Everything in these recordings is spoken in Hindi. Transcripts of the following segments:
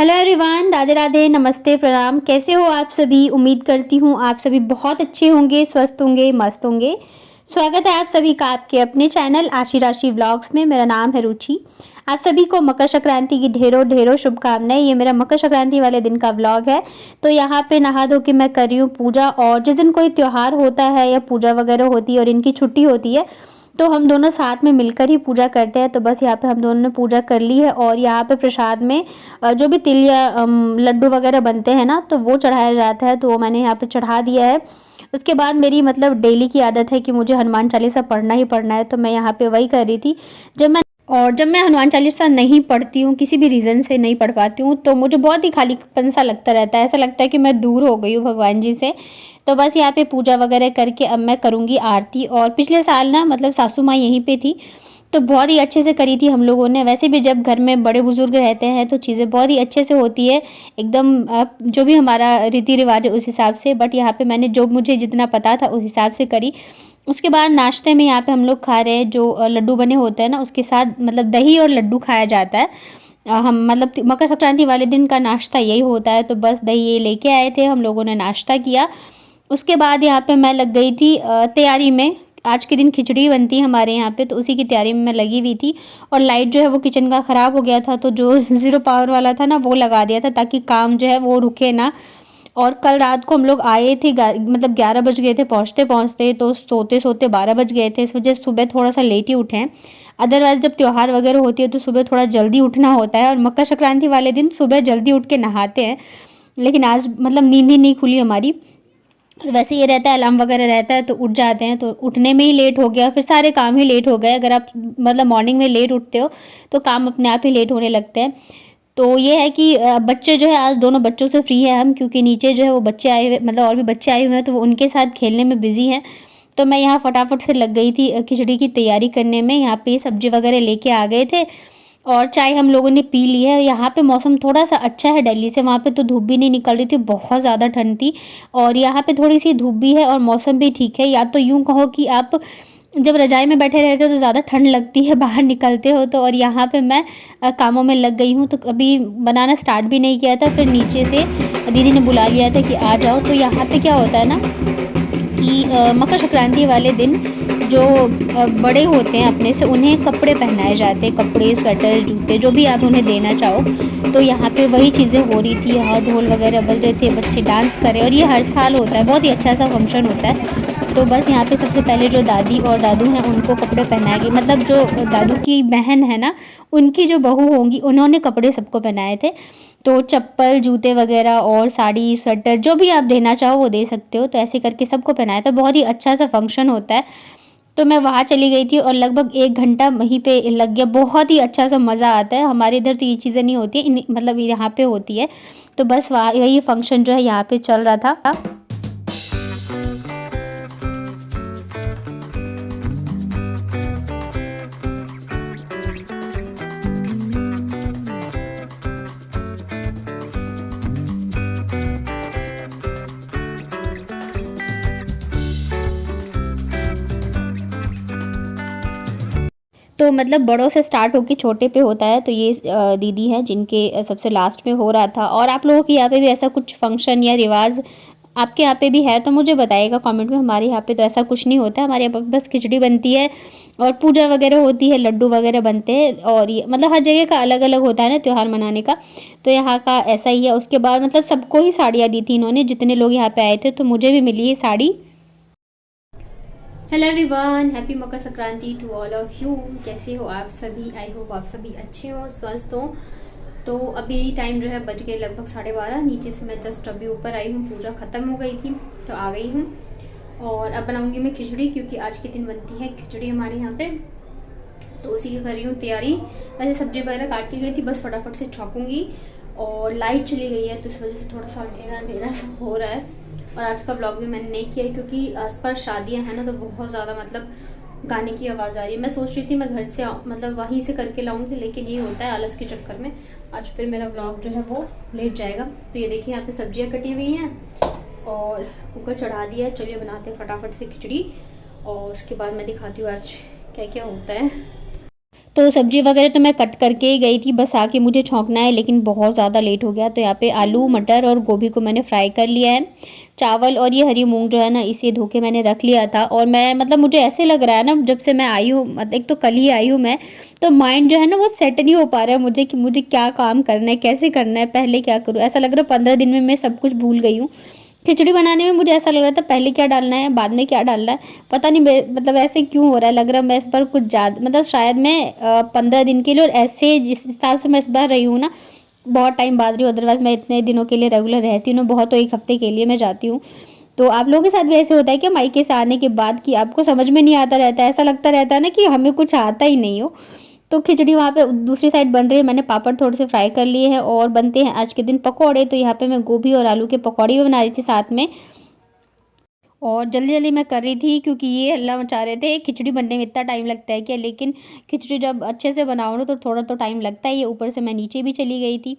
हेलो एवरीवन, राधे राधे, नमस्ते, प्रणाम। कैसे हो आप सभी? उम्मीद करती हूँ आप सभी बहुत अच्छे होंगे, स्वस्थ होंगे, मस्त होंगे। स्वागत है आप सभी का आपके अपने चैनल आशी राशि व्लॉग्स में। मेरा नाम है रुचि। आप सभी को मकर संक्रांति की ढेरों ढेरों शुभकामनाएं। ये मेरा मकर संक्रांति वाले दिन का व्लॉग है। तो यहाँ पे नहा धो के मैं कर रही हूँ पूजा। और जिस दिन कोई त्यौहार होता है या पूजा वगैरह होती है और इनकी छुट्टी होती है तो हम दोनों साथ में मिलकर ही पूजा करते हैं। तो बस यहाँ पे हम दोनों ने पूजा कर ली है। और यहाँ पे प्रसाद में जो भी तिल या लड्डू वगैरह बनते हैं ना, तो वो चढ़ाया जाता है। तो वो मैंने यहाँ पे चढ़ा दिया है। उसके बाद मेरी मतलब डेली की आदत है कि मुझे हनुमान चालीसा पढ़ना ही पढ़ना है। तो मैं यहाँ पे वही कर रही थी। जब मैं हनुमान चालीसा नहीं पढ़ती हूँ, किसी भी रीज़न से नहीं पढ़ पाती हूँ, तो मुझे बहुत ही खालीपन सा लगता रहता है। ऐसा लगता है कि मैं दूर हो गई हूँ भगवान जी से। तो बस यहाँ पे पूजा वगैरह करके अब मैं करूँगी आरती। और पिछले साल ना मतलब सासू माँ यहीं पे थी, तो बहुत ही अच्छे से करी थी हम लोगों ने। वैसे भी जब घर में बड़े बुजुर्ग रहते हैं तो चीज़ें बहुत ही अच्छे से होती है एकदम, जो भी हमारा रीति रिवाज है उस हिसाब से। बट यहाँ पे मैंने जो मुझे जितना पता था उस हिसाब से करी। उसके बाद नाश्ते में यहाँ पे हम लोग खा रहे हैं जो लड्डू बने होते हैं ना, उसके साथ मतलब दही और लड्डू खाया जाता है। हम मतलब मकर संक्रांति वाले दिन का नाश्ता यही होता है। तो बस दही ये लेके आए थे, हम लोगों ने नाश्ता किया। उसके बाद यहाँ पे मैं लग गई थी तैयारी में। आज के दिन खिचड़ी बनती है हमारे यहाँ पे, तो उसी की तैयारी में मैं लगी हुई थी। और लाइट जो है वो किचन का ख़राब हो गया था, तो जो ज़ीरो पावर वाला था ना वो लगा दिया था ताकि काम जो है वो रुके ना। और कल रात को हम लोग आए थे, मतलब 11 बज गए थे पहुँचते पहुँचते, तो सोते सोते 12 बज गए थे। इस वजह से सुबह थोड़ा सा लेट ही उठे हैं। अदरवाइज़ जब त्यौहार वगैरह होती है तो सुबह थोड़ा जल्दी उठना होता है। और मकर संक्रांति वाले दिन सुबह जल्दी उठ के नहाते हैं, लेकिन आज मतलब नींद ही नहीं खुली हमारी। वैसे ये रहता है अलार्म वगैरह रहता है तो उठ जाते हैं, तो उठने में ही लेट हो गया, फिर सारे काम ही लेट हो गए। अगर आप मतलब मॉर्निंग में लेट उठते हो तो काम अपने आप ही लेट होने लगते हैं। तो ये है कि बच्चे जो है आज दोनों बच्चों से फ्री है हम, क्योंकि नीचे जो है वो बच्चे आए हुए, मतलब और भी बच्चे आए हुए हैं, तो वो उनके साथ खेलने में बिजी हैं। तो मैं यहाँ फटाफट से लग गई थी खिचड़ी की तैयारी करने में। यहाँ पे सब्जी वगैरह लेके आ गए थे और चाय हम लोगों ने पी ली है। यहाँ पे मौसम थोड़ा सा अच्छा है दिल्ली से, वहाँ पे तो धूप भी नहीं निकल रही थी, बहुत ज़्यादा ठंड थी। और यहाँ पे थोड़ी सी धूप भी है और मौसम भी ठीक है। या तो यूँ कहो कि आप जब रजाई में बैठे रहते हो तो ज़्यादा ठंड लगती है, बाहर निकलते हो तो। और यहाँ पे मैं कामों में लग गई हूँ, तो अभी बनाना स्टार्ट भी नहीं किया था। फिर नीचे से दीदी ने बुला लिया था कि आ जाओ। तो यहाँ पे क्या होता है ना कि मकर संक्रांति वाले दिन जो बड़े होते हैं अपने से, उन्हें कपड़े पहनाए जाते हैं, कपड़े, स्वेटर, जूते, जो भी आप उन्हें देना चाहो। तो यहाँ पे वही चीज़ें हो रही थी, यहाँ ढोल वगैरह बज रहे थे, बच्चे डांस कर रहे। और ये हर साल होता है, बहुत ही अच्छा सा फंक्शन होता है। तो बस यहाँ पे सबसे पहले जो दादी और दादू हैं उनको कपड़े पहनाए गए, मतलब जो दादू की बहन है ना, उनकी जो बहू होंगी उन्होंने कपड़े सबको पहनाए थे। तो चप्पल, जूते वगैरह और साड़ी, स्वेटर, जो भी आप देना चाहो वो दे सकते हो। तो ऐसे करके सबको पहनाया था। बहुत ही अच्छा सा फंक्शन होता है। तो मैं वहाँ चली गई थी और लगभग 1 घंटा वहीं पे लग गया। बहुत ही अच्छा सा मज़ा आता है। हमारे इधर तो ये चीज़ें नहीं होती है, मतलब यहाँ पे होती है। तो बस वहाँ यही फंक्शन जो है यहाँ पे चल रहा था। तो मतलब बड़ों से स्टार्ट होके छोटे पे होता है। तो ये दीदी हैं जिनके सबसे लास्ट में हो रहा था। और आप लोगों के यहाँ पे भी ऐसा कुछ फंक्शन या रिवाज आपके यहाँ पे भी है तो मुझे बताइएगा कमेंट में। हमारे यहाँ पे तो ऐसा कुछ नहीं होता है। हमारे यहाँ पे बस खिचड़ी बनती है और पूजा वगैरह होती है, लड्डू वगैरह बनते हैं। और ये मतलब हर जगह का अलग अलग होता है ना त्यौहार मनाने का, तो यहाँ का ऐसा ही है। उसके बाद मतलब सबको ही साड़ियाँ दी थी इन्होंने, जितने लोग यहाँ पे आए थे, तो मुझे भी मिली है sari. Hello everyone, happy Makar Sankranti to all of you. कैसे हो आप सभी? आई होप आप सभी अच्छे हो, स्वस्थ हो। तो अभी टाइम जो है बज गए लगभग 12:30। नीचे से मैं जस्ट अभी ऊपर आई हूँ, पूजा खत्म हो गई थी तो आ गई हूँ। और अब बनाऊंगी मैं खिचड़ी, क्योंकि आज के दिन बनती है खिचड़ी हमारे यहाँ पे। तो उसी की कर रही हूँ तैयारी। वैसे सब्जी वगैरह काट के गई थी, बस फटाफट से छौंकूंगी। और लाइट चली गई है तो इस वजह से थोड़ा सा अंधेरा अंधेरा सब हो रहा है। और आज का ब्लॉग भी मैंने नहीं किया है, क्योंकि आसपास शादियां हैं ना, तो बहुत ज़्यादा मतलब गाने की आवाज़ आ रही है। मैं सोच रही थी मैं घर से मतलब वहीं से करके लाऊंगी, लेकिन ये होता है आलस के चक्कर में आज फिर मेरा ब्लॉग जो है वो लेट जाएगा। तो ये देखिए यहाँ पे सब्जियां कटी हुई हैं और कुकर चढ़ा दिया है। चलिए बनाते हैं फटाफट से खिचड़ी और उसके बाद मैं दिखाती हूँ आज क्या क्या होता है। तो सब्जी वगैरह तो मैं कट करके ही गई थी, बस आके मुझे छौंकना है, लेकिन बहुत ज़्यादा लेट हो गया। तो यहाँ पे आलू मटर और गोभी को मैंने फ्राई कर लिया है। चावल और ये हरी मूंग जो है ना, इसे धो के मैंने रख लिया था। और मैं मतलब मुझे ऐसे लग रहा है ना, जब से मैं आई हूँ, मतलब एक तो कल ही आई हूँ मैं, तो माइंड जो है ना वो सेट नहीं हो पा रहा है मुझे कि मुझे क्या काम करना है, कैसे करना है, पहले क्या करूँ। ऐसा लग रहा है 15 दिन में मैं सब कुछ भूल गई हूँ। खिचड़ी बनाने में मुझे ऐसा लग रहा था पहले क्या डालना है, बाद में क्या डालना है, पता नहीं मतलब ऐसे क्यों हो रहा है। लग रहा है मैं इस बार कुछ ज़्यादा, मतलब शायद मैं 15 दिन के लिए, और ऐसे जिस हिसाब से मैं इस बार रही हूँ ना, बहुत टाइम बाद रही हूँ। अदरवाइज़ मैं इतने दिनों के लिए रेगुलर रहती हूँ ना, बहुत तो 1 हफ्ते के लिए मैं जाती हूँ। तो आप लोगों के साथ भी ऐसे होता है कि मायके से आने के बाद कि आपको समझ में नहीं आता रहता है, ऐसा लगता रहता है ना कि हमें कुछ आता ही नहीं हो। तो खिचड़ी वहाँ पे दूसरी साइड बन रही है, मैंने पापड़ थोड़े से फ्राई कर लिए हैं और बनते हैं आज के दिन पकौड़े। तो यहाँ पे मैं गोभी और आलू के पकौड़े भी बना रही थी साथ में, और जल्दी जल्दी मैं कर रही थी क्योंकि ये हल्ला मचा रहे थे। खिचड़ी बनने में इतना टाइम लगता है क्या, लेकिन खिचड़ी जब अच्छे से बनाओ ना तो थोड़ा तो टाइम लगता ही है। ऊपर से मैं नीचे भी चली गई थी।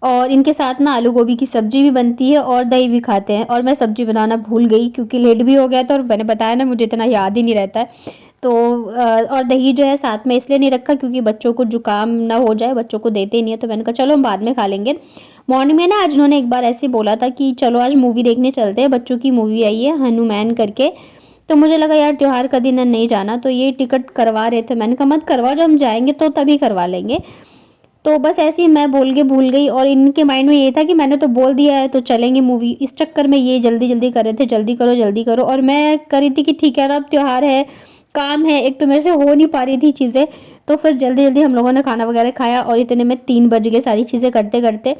और इनके साथ ना आलू गोभी की सब्जी भी बनती है और दही भी खाते हैं, और मैं सब्जी बनाना भूल गई क्योंकि लेट भी हो गया था, और मैंने बताया ना मुझे इतना याद ही नहीं रहता है। तो और दही जो है साथ में इसलिए नहीं रखा क्योंकि बच्चों को जुकाम ना हो जाए, बच्चों को देते ही नहीं है, तो मैंने कहा चलो हम बाद में खा लेंगे। मॉर्निंग में ना आज उन्होंने एक बार ऐसे बोला था कि चलो आज मूवी देखने चलते हैं, बच्चों की मूवी आई है हनुमान करके। तो मुझे लगा यार त्योहार का दिन है, नहीं जाना, तो ये टिकट करवा रहे थे। मैंने कहा मत करवाओ, जब हम जाएंगे तो तभी करवा लेंगे। तो बस ऐसे ही मैं बोल के भूल गई, और इनके माइंड में ये था कि मैंने तो बोल दिया है तो चलेंगे मूवी। इस चक्कर में ये जल्दी जल्दी कर रहे थे, जल्दी करो जल्दी करो, और मैं कर रही थी कि ठीक है ना, अब त्योहार है, काम है, एक तो मेरे से हो नहीं पा रही थी चीज़ें। तो फिर जल्दी जल्दी हम लोगों ने खाना वगैरह खाया, और इतने में 3 बज गए सारी चीज़ें करते करते।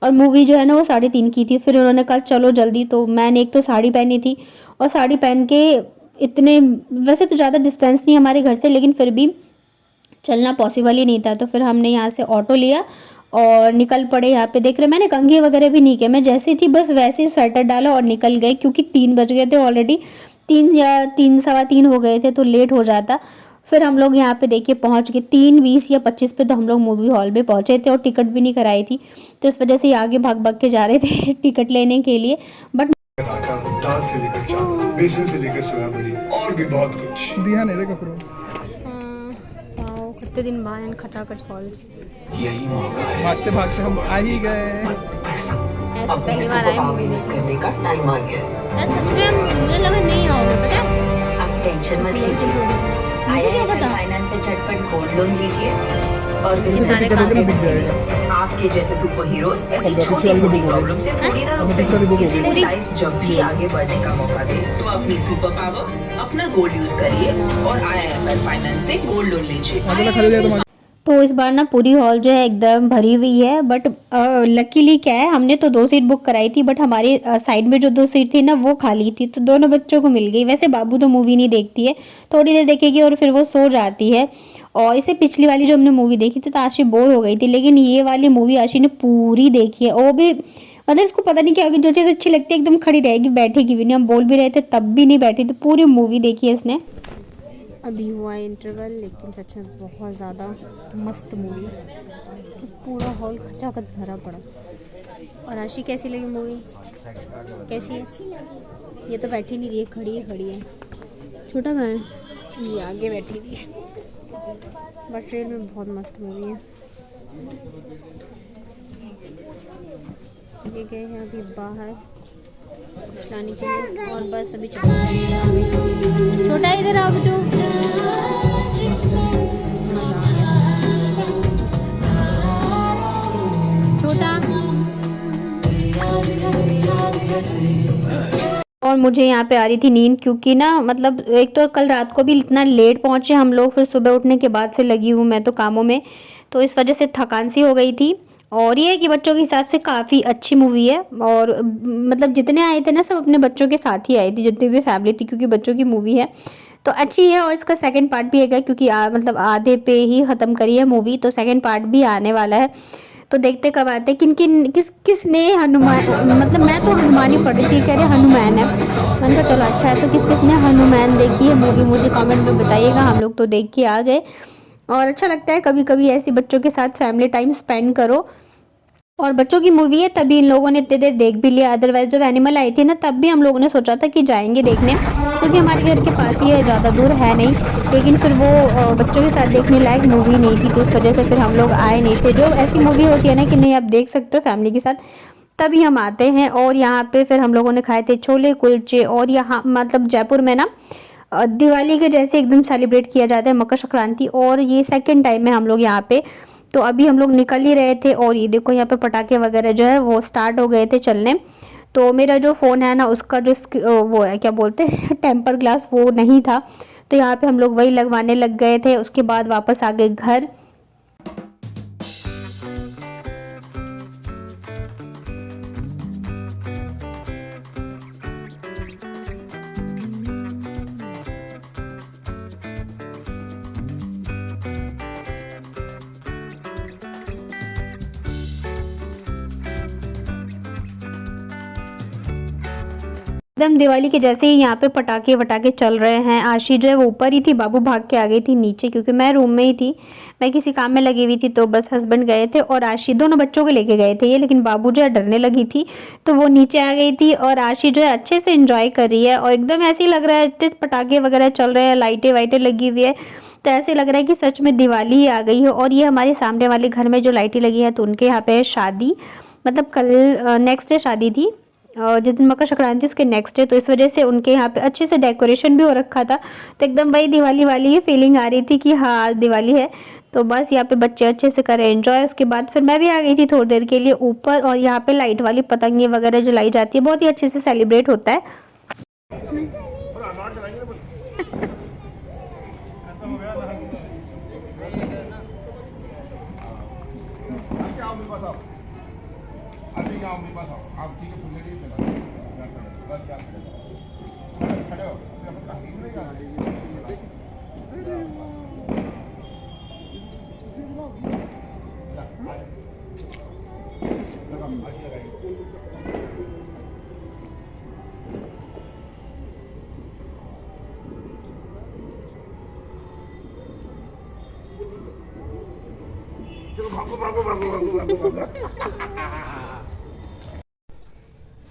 और मूवी जो है ना वो 3:30 की थी। फिर उन्होंने कहा चलो जल्दी, तो मैंने एक तो साड़ी पहनी थी, और साड़ी पहन के इतने, वैसे तो ज़्यादा डिस्टेंस नहीं हमारे घर से, लेकिन फिर भी चलना पॉसिबल ही नहीं था। तो फिर हमने यहाँ से ऑटो लिया और निकल पड़े। यहाँ पे देख रहे, मैंने कंघी वगैरह भी नहीं किया, मैं जैसे थी बस वैसे ही स्वेटर डाला और निकल गए, क्योंकि 3 बज गए थे ऑलरेडी, 3 या 3 सवा 3 हो गए थे, तो लेट हो जाता। फिर हम लोग यहाँ पे देखिए पहुँच गए 3:20 या 25 पे, तो हम लोग मूवी हॉल में पहुँचे थे, और टिकट भी नहीं कराई थी। तो इस वजह से आगे भाग भाग के जा रहे थे टिकट लेने के लिए। बट दाल से लेकर चावल, बेसन से लेकर सोया बड़ी और भी बहुत कुछ दिया नहीं रे कपड़ों। कितने दिन बाद खचाखच कॉल, यही मौका है, भागते भागते हम आ ही गए। ऐसे अपनी पहली बार आए सुपर मूवी मिस करने का टाइम आ गया है। यार, सच में मुझे लगा नहीं आओगे, पता है। आप टेंशन मत लीजिए, IIFL फाइनेंस से झटपट गोल्ड लोन लीजिए और बिजनेस दिख जाएगा। आपके जैसे सुपर हीरोज ऐसी छोटी मोटी प्रॉब्लम से थोड़ी ना रुकते, इसलिए लाइफ जब भी आगे बढ़ने का मौका दे तो अपनी सुपर पावर, अपना गोल्ड यूज करिए और IIFL फाइनेंस से गोल्ड लोन लीजिए। तो इस बार ना पूरी हॉल जो है एकदम भरी हुई है। बट लकीली क्या है, हमने तो 2 सीट बुक कराई थी, बट हमारे साइड में जो 2 सीट थी ना वो खाली थी, तो दोनों बच्चों को मिल गई। वैसे बाबू तो मूवी नहीं देखती है, थोड़ी देर देखेगी और फिर वो सो जाती है। और इसे पिछली वाली जो हमने मूवी देखी थी तो आशी बोर हो गई थी, लेकिन ये वाली मूवी आशी ने पूरी देखी है। वो भी मतलब इसको पता नहीं क्या होगी, जो चीज़ अच्छी लगती है एकदम खड़ी रहेगी, बैठेगी भी नहीं। हम बोल भी रहे थे तब भी नहीं बैठी, तो पूरी मूवी देखी है इसने। अभी हुआ है इंटरवल, लेकिन सच में बहुत ज़्यादा मस्त मूवी, पूरा हॉल खचाखच भरा पड़ा। और आशी कैसी लगी मूवी, कैसी है? ये तो बैठी नहीं रही है, खड़ी है। छोटा कहाँ है? ये आगे बैठी हुई है। बट ट्रेन में बहुत मस्त मूवी है। ये गए हैं अभी बाहर कुछ लाने के लिए, और बस अभी चल छोटा इधर आओ बेटू। छोटा, और मुझे यहाँ पे आ रही थी नींद, क्योंकि ना मतलब एक तो कल रात को भी इतना लेट पहुँचे हम लोग, फिर सुबह उठने के बाद से लगी हूँ मैं तो कामों में, तो इस वजह से थकान सी हो गई थी। और ये है कि बच्चों के हिसाब से काफ़ी अच्छी मूवी है, और मतलब जितने आए थे ना सब अपने बच्चों के साथ ही आए थे, जितनी भी फैमिली थी, क्योंकि बच्चों की मूवी है तो अच्छी है। और इसका सेकंड पार्ट भी है, क्योंकि मतलब आधे पे ही ख़त्म करी है मूवी, तो सेकंड पार्ट भी आने वाला है। तो देखते कब आते, किसने हनुमान, मतलब मैं तो हनुमान ही पढ़ रही थी, कह रहे हनुमान है। मैंने कहा चलो अच्छा है। तो किसने हनुमान देखी है मूवी, मुझे कमेंट में बताइएगा। हम लोग तो देख के आ गए, और अच्छा लगता है कभी कभी ऐसे बच्चों के साथ फैमिली टाइम स्पेंड करो। और बच्चों की मूवी है तभी इन लोगों ने इतनी देर देख भी लिया, अदरवाइज जब एनिमल आई थी ना तब भी हम लोगों ने सोचा था कि जाएंगे देखने, क्योंकि हमारे घर के पास ही है, ज़्यादा दूर है नहीं। लेकिन फिर वो बच्चों के साथ देखने लायक मूवी नहीं थी, तो उस वजह से फिर हम लोग आए नहीं थे। जो ऐसी मूवी होती है ना कि नहीं आप देख सकते हो फैमिली के साथ, तभी हम आते हैं। और यहाँ पे फिर हम लोगों ने खाए थे छोले कुलचे। और यहाँ मतलब जयपुर में ना दिवाली के जैसे एकदम सेलिब्रेट किया जाता है मकर संक्रांति, और ये सेकंड टाइम है हम लोग यहाँ पे। तो अभी हम लोग निकल ही रहे थे और ये देखो यहाँ पे पटाखे वगैरह जो है वो स्टार्ट हो गए थे चलने। तो मेरा जो फ़ोन है ना उसका जो वो है क्या बोलते हैं टेम्पर ग्लास, वो नहीं था, तो यहाँ पे हम लोग वही लगवाने लग गए थे। उसके बाद वापस आ गए घर। एकदम दिवाली के जैसे ही यहाँ पे पटाखे वटाखे चल रहे हैं। आशी जो है वो ऊपर ही थी, बाबू भाग के आ गई थी नीचे, क्योंकि मैं रूम में ही थी, मैं किसी काम में लगी हुई थी। तो बस हस्बैंड गए थे और आशी दोनों बच्चों को लेके गए थे ये, लेकिन बाबू जो है डरने लगी थी तो वो नीचे आ गई थी। और आशी जो है अच्छे से इंजॉय कर रही है, और एकदम ऐसे ही लग रहा है इतने पटाखे वगैरह चल रहे हैं, लाइटें वाइटें लगी हुई है, तो ऐसे लग रहा है कि सच में दिवाली ही आ गई है। और ये हमारे सामने वाले घर में जो लाइटें लगी है तो उनके यहाँ पे शादी, मतलब कल नेक्स्ट डे शादी थी, जिस दिन मकर संक्रांति उसके नेक्स्ट डे, तो इस वजह से उनके यहाँ पे अच्छे से डेकोरेशन भी हो रखा था। तो एकदम वही दिवाली वाली ही फीलिंग आ रही थी कि हाँ आज दिवाली है। तो बस यहाँ पे बच्चे अच्छे से करें एंजॉय। उसके बाद फिर मैं भी आ गई थी थोड़ी देर के लिए ऊपर, और यहाँ पे लाइट वाली पतंगे वगैरह जलाई जाती है, बहुत ही अच्छे से सेलिब्रेट होता है।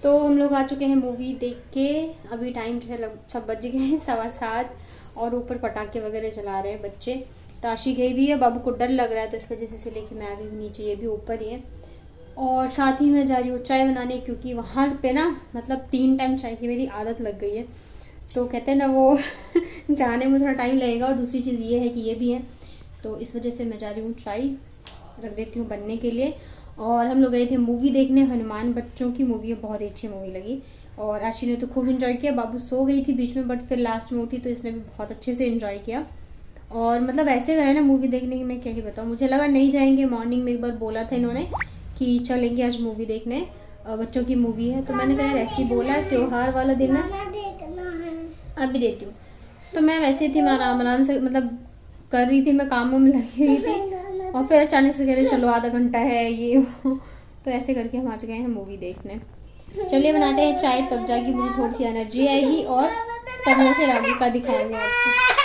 तो हम लोग आ चुके हैं मूवी देख के। अभी टाइम जो है सब बज गए हैं 7:15, और ऊपर पटाखे वगैरह जला रहे हैं बच्चे। ताशी गई भी है, बाबू को डर लग रहा है तो इस वजह से लेके मैं अभी नीचे, ये भी ऊपर ही है। और साथ ही मैं जा रही हूँ चाय बनाने, क्योंकि वहाँ पे ना मतलब 3 टाइम चाय की मेरी आदत लग गई है। तो कहते हैं ना वो जाने में थोड़ा टाइम लगेगा, और दूसरी चीज़ ये है कि ये भी है, तो इस वजह से मैं जा रही हूँ चाय रख देती हूँ बनने के लिए। और हम लोग गए थे मूवी देखने, हनुमान, बच्चों की मूवी है, बहुत ही अच्छी मूवी लगी। और आशी ने तो खूब एंजॉय किया, बाबू सो गई थी बीच में बट फिर लास्ट में उठी तो इसने भी बहुत अच्छे से एंजॉय किया। और मतलब ऐसे गए ना मूवी देखने की, मैं क्या ही बताऊँ, मुझे लगा नहीं जाएंगे। मॉर्निंग में एक बार बोला था इन्होंने कि चलेंगे आज मूवी देखने, बच्चों की मूवी है, तो मैंने कहा यार ऐसे ही बोला, त्योहार वाला दिन है, अभी देती हूँ। तो मैं वैसे थी, मैं आराम से मतलब कर रही थी, मैं कामों में लगी हुई थी, और फिर अचानक से कह रहे चलो आधा घंटा है ये वो। तो ऐसे करके हम आज गए हैं मूवी देखने। चलिए बनाते हैं चाय, तब जाके मुझे थोड़ी सी एनर्जी आएगी, और तब मैं फिर आगे का दिखाऊंगी आपको।